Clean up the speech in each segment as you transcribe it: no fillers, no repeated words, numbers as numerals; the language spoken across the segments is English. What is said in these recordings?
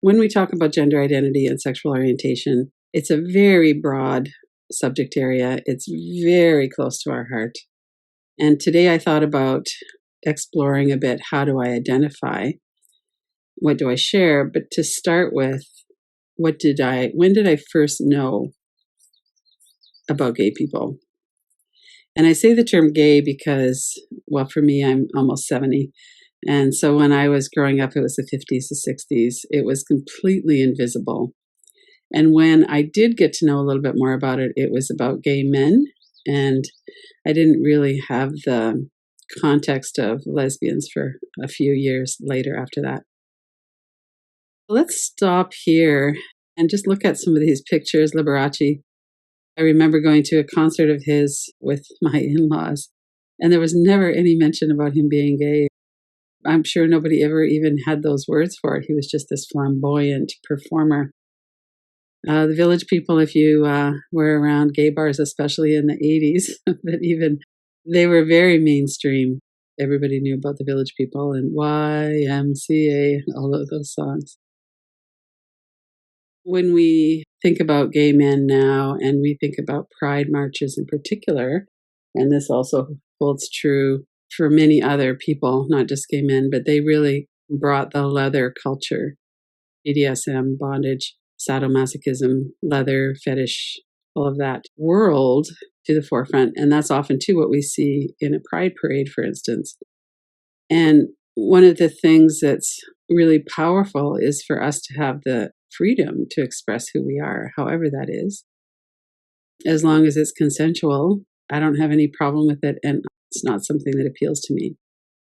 When we talk about gender identity and sexual orientation, it's a very broad subject area. It's very close to our heart. And today I thought about exploring a bit, how do I identify? What do I share? But to start with, when did I first know about gay people? And I say the term gay because, well, for me, I'm almost 70. And so when I was growing up, it was the 50s, the 60s. It was completely invisible. And when I did get to know a little bit more about it, it was about gay men. And I didn't really have the context of lesbians for a few years later after that. Let's stop here and just look at some of these pictures. Liberace. I remember going to a concert of his with my in-laws, and there was never any mention about him being gay. I'm sure nobody ever even had those words for it. He was just this flamboyant performer. The Village People, if you were around gay bars, especially in the 80s, but even they were very mainstream. Everybody knew about the Village People and YMCA, all of those songs. When we think about gay men now, and we think about pride marches in particular, and this also holds true for many other people, not just gay men, but they really brought the leather culture, BDSM, bondage, sadomasochism, leather, fetish, all of that world to the forefront. And that's often too what we see in a pride parade, for instance. And one of the things that's really powerful is for us to have the freedom to express who we are, however that is. As long as it's consensual, I don't have any problem with it, and it's not something that appeals to me.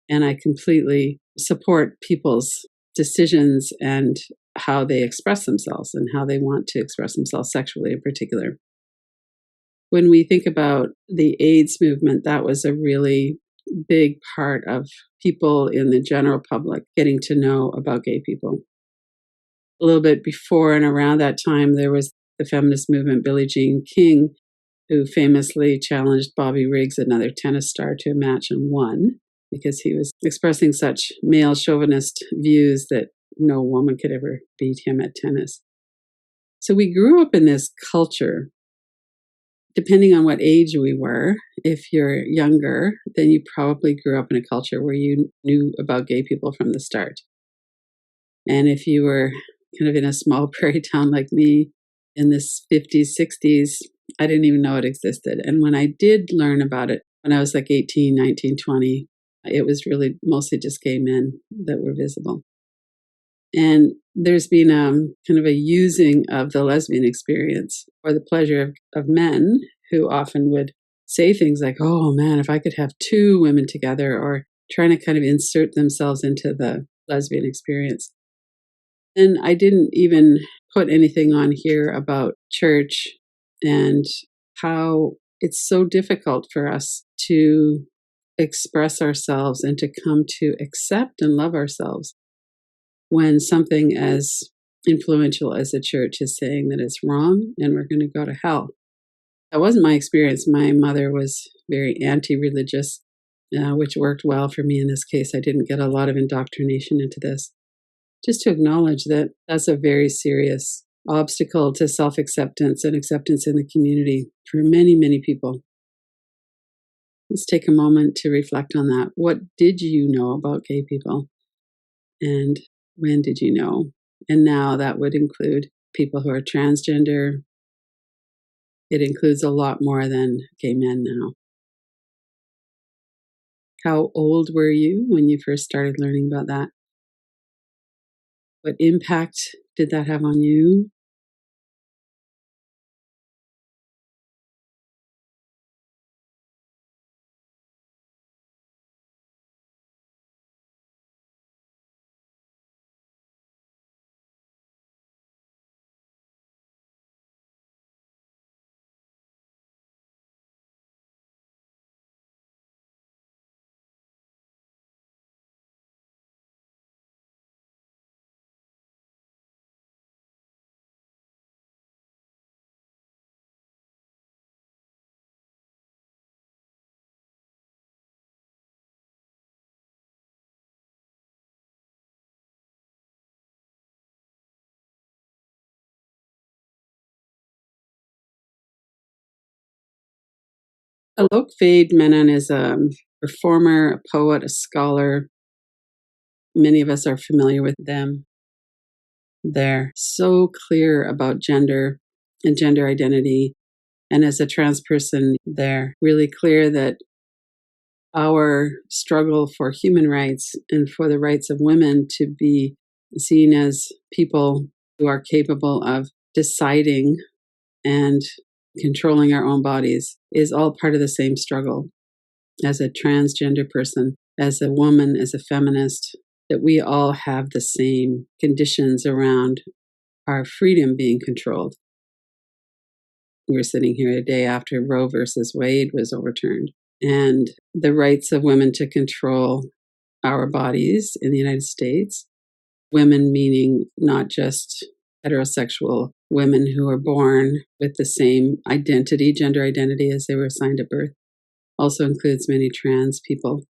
And I completely support people's decisions and how they express themselves and how they want to express themselves sexually in particular. When we think about the AIDS movement, that was a really big part of people in the general public getting to know about gay people. A little bit before and around that time, there was the feminist movement, Billie Jean King, who famously challenged Bobby Riggs, another tennis star, to a match and won because he was expressing such male chauvinist views that no woman could ever beat him at tennis. So we grew up in this culture. Depending on what age we were, if you're younger, then you probably grew up in a culture where you knew about gay people from the start. And if you were kind of in a small prairie town like me in the 50s, 60s, I didn't even know it existed. And when I did learn about it, when I was like 18, 19, 20, it was really mostly just gay men that were visible. And there's been kind of a using of the lesbian experience for the pleasure of men who often would say things like, oh man, if I could have two women together, or trying to kind of insert themselves into the lesbian experience. And I didn't even put anything on here about church and how it's so difficult for us to express ourselves and to come to accept and love ourselves when something as influential as the church is saying that it's wrong and we're going to go to hell. That wasn't my experience. My mother was very anti-religious, which worked well for me in this case. I didn't get a lot of indoctrination into this. Just to acknowledge that that's a very serious obstacle to self-acceptance and acceptance in the community for many, many people. Let's take a moment to reflect on that. What did you know about gay people? And when did you know? And now that would include people who are transgender. It includes a lot more than gay men now. How old were you when you first started learning about that? What impact did that have on you? Alok Menon is a performer, a poet, a scholar. Many of us are familiar with them. They're so clear about gender and gender identity. And as a trans person, they're really clear that our struggle for human rights and for the rights of women to be seen as people who are capable of deciding and controlling our own bodies is all part of the same struggle. As a transgender person, as a woman, as a feminist, that we all have the same conditions around our freedom being controlled. We're sitting here a day after Roe versus Wade was overturned, and the rights of women to control our bodies in the United States, women meaning not just heterosexual women who are born with the same identity, gender identity as they were assigned at birth, also includes many trans people,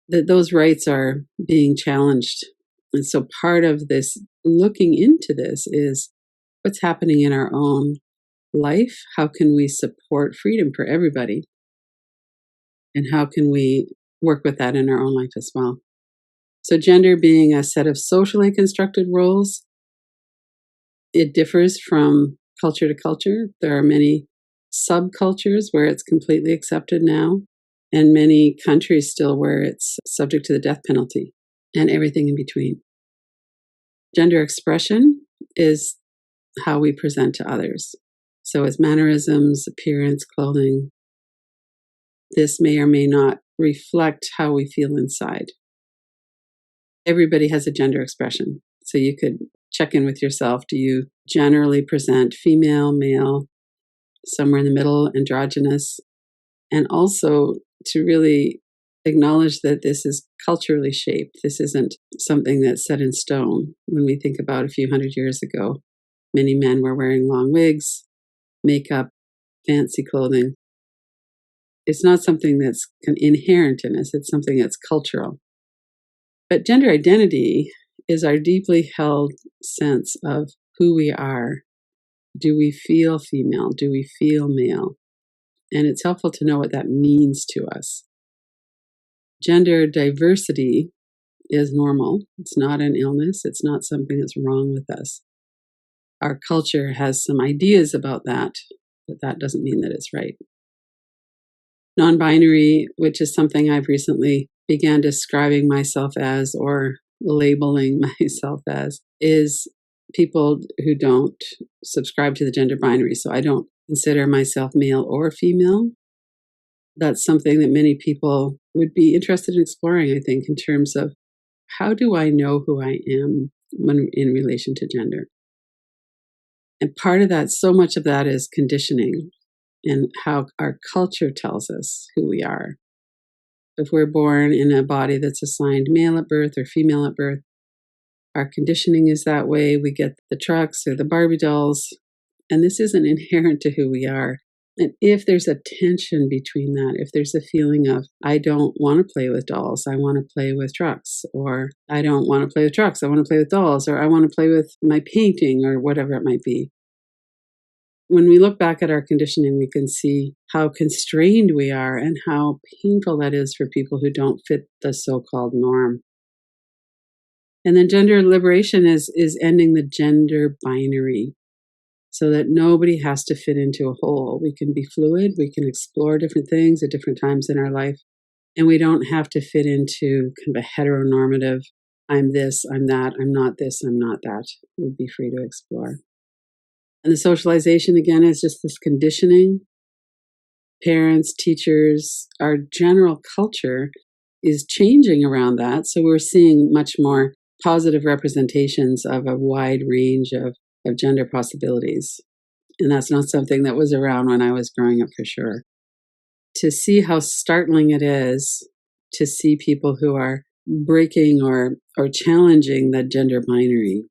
that those rights are being challenged. And so part of this looking into this is what's happening in our own life. How can we support freedom for everybody? And how can we work with that in our own life as well? So gender being a set of socially constructed roles, it differs from culture to culture. There are many subcultures where it's completely accepted now, and many countries still where it's subject to the death penalty, and everything in between. Gender expression is how we present to others. So it's mannerisms, appearance, clothing. This may or may not reflect how we feel inside. Everybody has a gender expression. So you could check in with yourself. Do you generally present female, male, somewhere in the middle, androgynous? And also to really acknowledge that this is culturally shaped. This isn't something that's set in stone. When we think about a few hundred years ago, many men were wearing long wigs, makeup, fancy clothing. It's not something that's inherent in us. It's something that's cultural. But gender identity is our deeply held sense of who we are. Do we feel female? Do we feel male? And it's helpful to know what that means to us. Gender diversity is normal. It's not an illness. It's not something that's wrong with us. Our culture has some ideas about that, but that doesn't mean that it's right. Non-binary, which is something I've recently began describing myself as or labeling myself as, is people who don't subscribe to the gender binary. So I don't consider myself male or female. That's something that many people would be interested in exploring, I think, in terms of how do I know who I am when in relation to gender? And part of that, so much of that is conditioning and how our culture tells us who we are. If we're born in a body that's assigned male at birth or female at birth, our conditioning is that way. We get the trucks or the Barbie dolls, and this isn't inherent to who we are. And if there's a tension between that, if there's a feeling of, I don't want to play with dolls, I want to play with trucks, or I don't want to play with trucks, I want to play with dolls, or I want to play with my painting, or whatever it might be. When we look back at our conditioning, we can see how constrained we are and how painful that is for people who don't fit the so-called norm. And then gender liberation is ending the gender binary so that nobody has to fit into a hole. We can be fluid, we can explore different things at different times in our life, and we don't have to fit into kind of a heteronormative, I'm this, I'm that, I'm not this, I'm not that. We'd be free to explore. And the socialization, again, is just this conditioning. Parents, teachers, our general culture is changing around that. So we're seeing much more positive representations of a wide range of gender possibilities. And that's not something that was around when I was growing up, for sure. To see how startling it is to see people who are breaking or challenging the gender binary.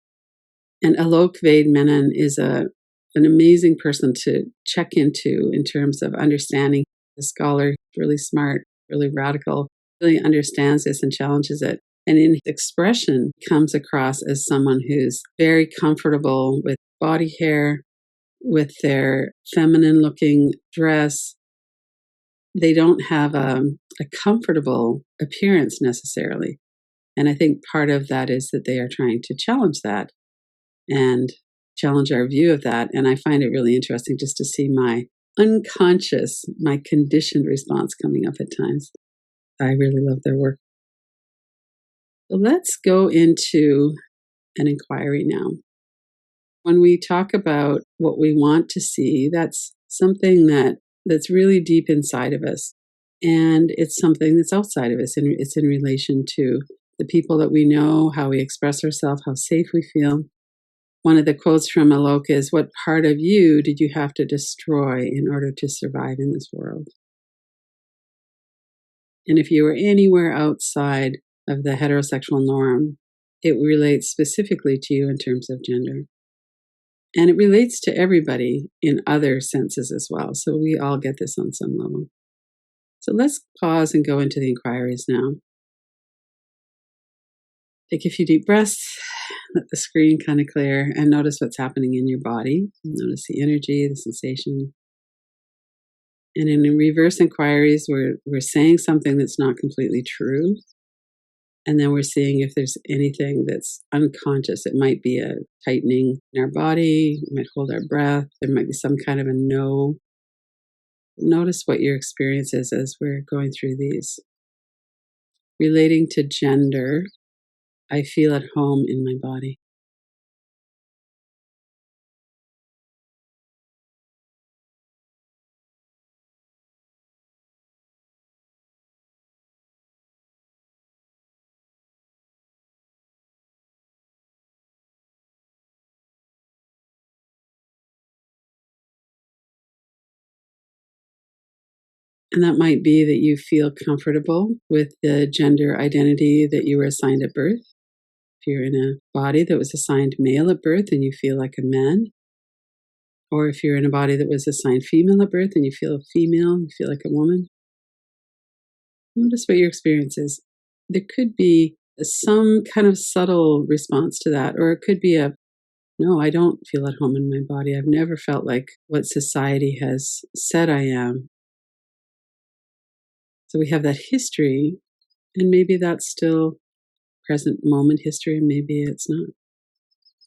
And Alok Menon is an amazing person to check into in terms of understanding. The scholar, really smart, really radical, really understands this and challenges it. And in his expression, comes across as someone who's very comfortable with body hair, with their feminine looking dress, they don't have a comfortable appearance necessarily. And I think part of that is that they are trying to challenge that and challenge our view of that. And I find it really interesting just to see my unconscious, my conditioned response coming up at times. I really love their work. So let's go into an inquiry now. When we talk about what we want to see, that's something that's really deep inside of us. And it's something that's outside of us. And it's in relation to the people that we know, how we express ourselves, how safe we feel. One of the quotes from Alok is, "What part of you did you have to destroy in order to survive in this world?" And if you were anywhere outside of the heterosexual norm, it relates specifically to you in terms of gender. And it relates to everybody in other senses as well. So we all get this on some level. So let's pause and go into the inquiries now. Take a few deep breaths, let the screen kind of clear, and notice what's happening in your body. Notice the energy, the sensation. And in reverse inquiries, we're saying something that's not completely true. And then we're seeing if there's anything that's unconscious. It might be a tightening in our body, we might hold our breath, there might be some kind of a no. Notice what your experience is as we're going through these. Relating to gender, I feel at home in my body. And that might be that you feel comfortable with the gender identity that you were assigned at birth. If you're in a body that was assigned male at birth and you feel like a man, or if you're in a body that was assigned female at birth and you feel female, you feel like a woman, notice what your experience is. There could be some kind of subtle response to that, or it could be a no, I don't feel at home in my body. I've never felt like what society has said I am. So we have that history, and maybe that's still present moment history. Maybe it's not.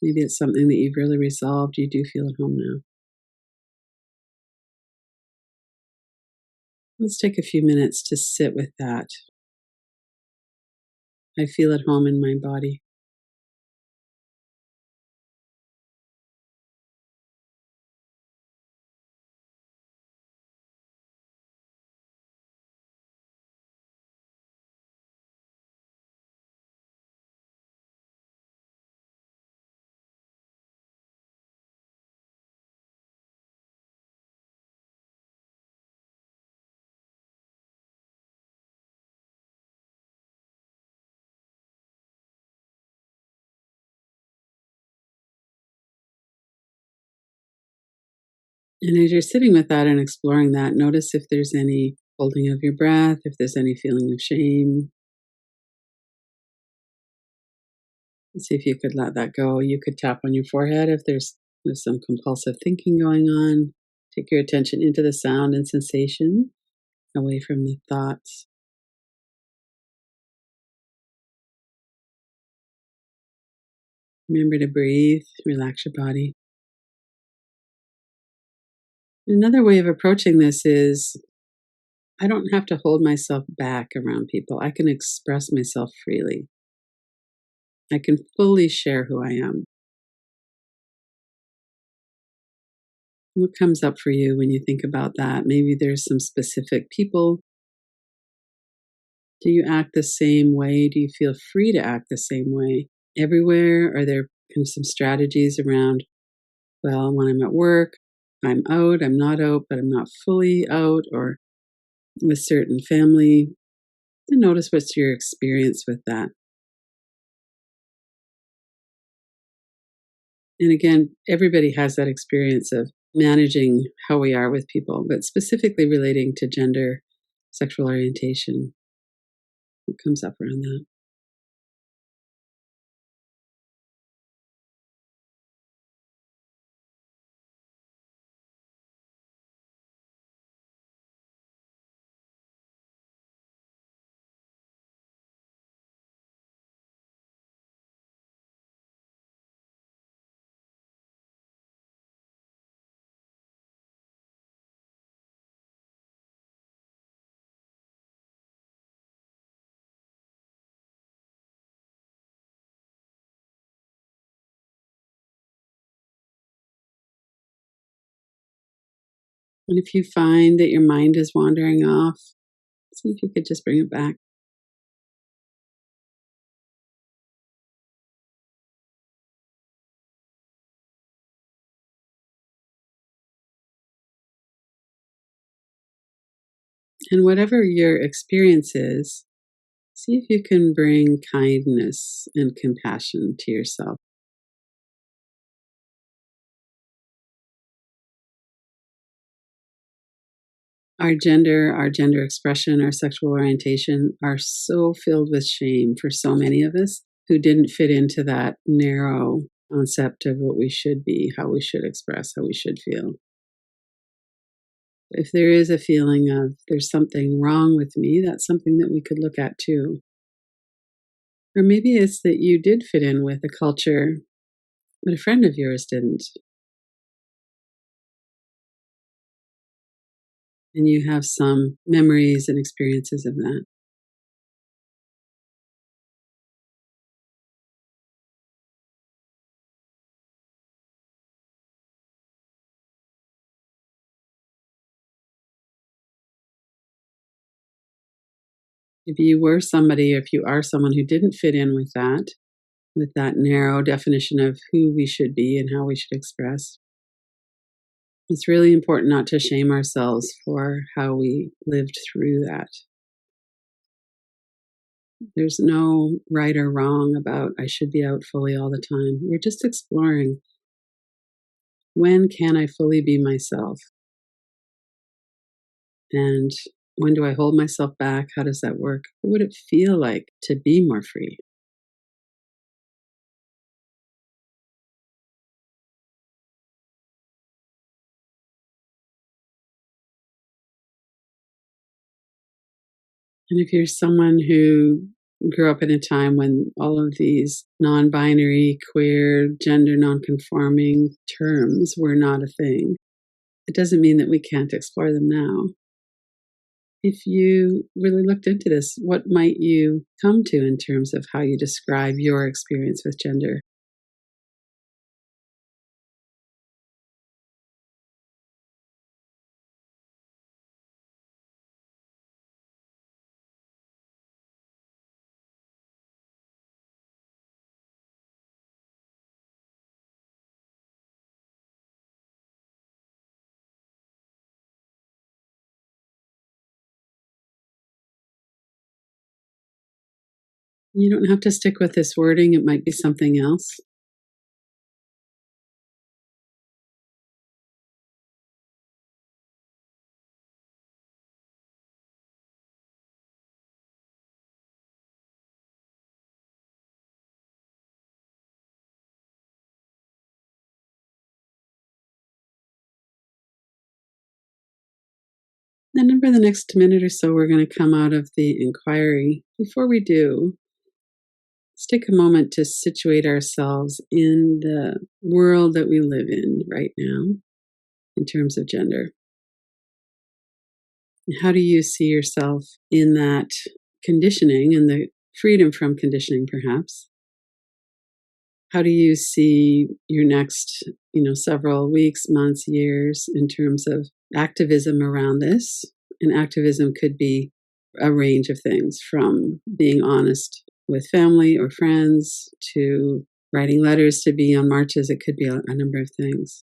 Maybe it's something that you've really resolved. You do feel at home now. Let's take a few minutes to sit with that. I feel at home in my body. And as you're sitting with that and exploring that, notice if there's any holding of your breath, if there's any feeling of shame. See if you could let that go. You could tap on your forehead if there's some compulsive thinking going on. Take your attention into the sound and sensation, away from the thoughts. Remember to breathe, relax your body. Another way of approaching this is I don't have to hold myself back around people. I can express myself freely. I can fully share who I am. What comes up for you when you think about that? Maybe there's some specific people. Do you act the same way? Do you feel free to act the same way everywhere? Are there kind of some strategies around, well, when I'm at work, I'm out, I'm not out, but I'm not fully out, or with certain family? And notice what's your experience with that. And again, everybody has that experience of managing how we are with people, but specifically relating to gender, sexual orientation. What comes up around that? And if you find that your mind is wandering off, see if you could just bring it back. And whatever your experience is, see if you can bring kindness and compassion to yourself. Our gender expression, our sexual orientation are so filled with shame for so many of us who didn't fit into that narrow concept of what we should be, how we should express, how we should feel. If there is a feeling of there's something wrong with me, that's something that we could look at too. Or maybe it's that you did fit in with a culture, but a friend of yours didn't. And you have some memories and experiences of that. If you were somebody, if you are someone who didn't fit in with that narrow definition of who we should be and how we should express, it's really important not to shame ourselves for how we lived through that. There's no right or wrong about I should be out fully all the time. We're just exploring, when can I fully be myself? And when do I hold myself back? How does that work? What would it feel like to be more free? And if you're someone who grew up in a time when all of these non binary, queer, gender non conforming terms were not a thing, it doesn't mean that we can't explore them now. If you really looked into this, what might you come to in terms of how you describe your experience with gender? You don't have to stick with this wording, it might be something else. And then for the next minute or so, we're going to come out of the inquiry. Before we do, let's take a moment to situate ourselves in the world that we live in right now in terms of gender. How do you see yourself in that conditioning and the freedom from conditioning, perhaps? How do you see your next, several weeks, months, years in terms of activism around this? And activism could be a range of things, from being honest with family or friends to writing letters, to be on marches. It could be a number of things.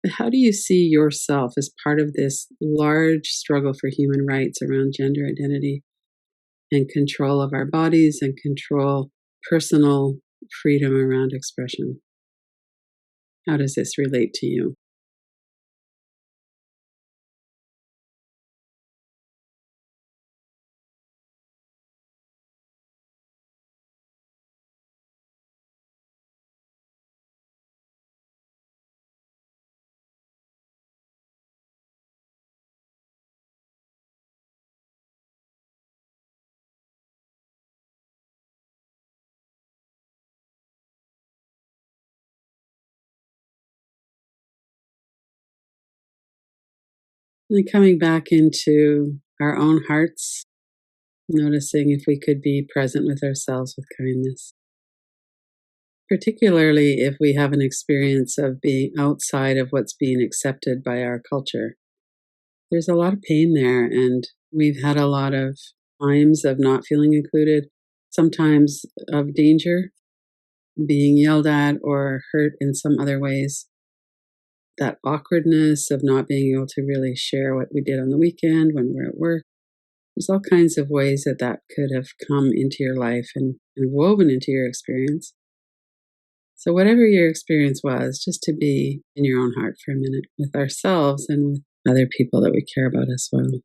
But how do you see yourself as part of this large struggle for human rights around gender identity and control of our bodies and control personal freedom around expression? How does this relate to you? And then coming back into our own hearts, noticing if we could be present with ourselves with kindness, particularly if we have an experience of being outside of what's being accepted by our culture. there's a lot of pain there, and we've had a lot of times of not feeling included, sometimes of danger, being yelled at or hurt in some other ways. That awkwardness of not being able to really share what we did on the weekend when we're at work. There's all kinds of ways that that could have come into your life and woven into your experience. So, whatever your experience was, just to be in your own heart for a minute with ourselves and with other people that we care about as well.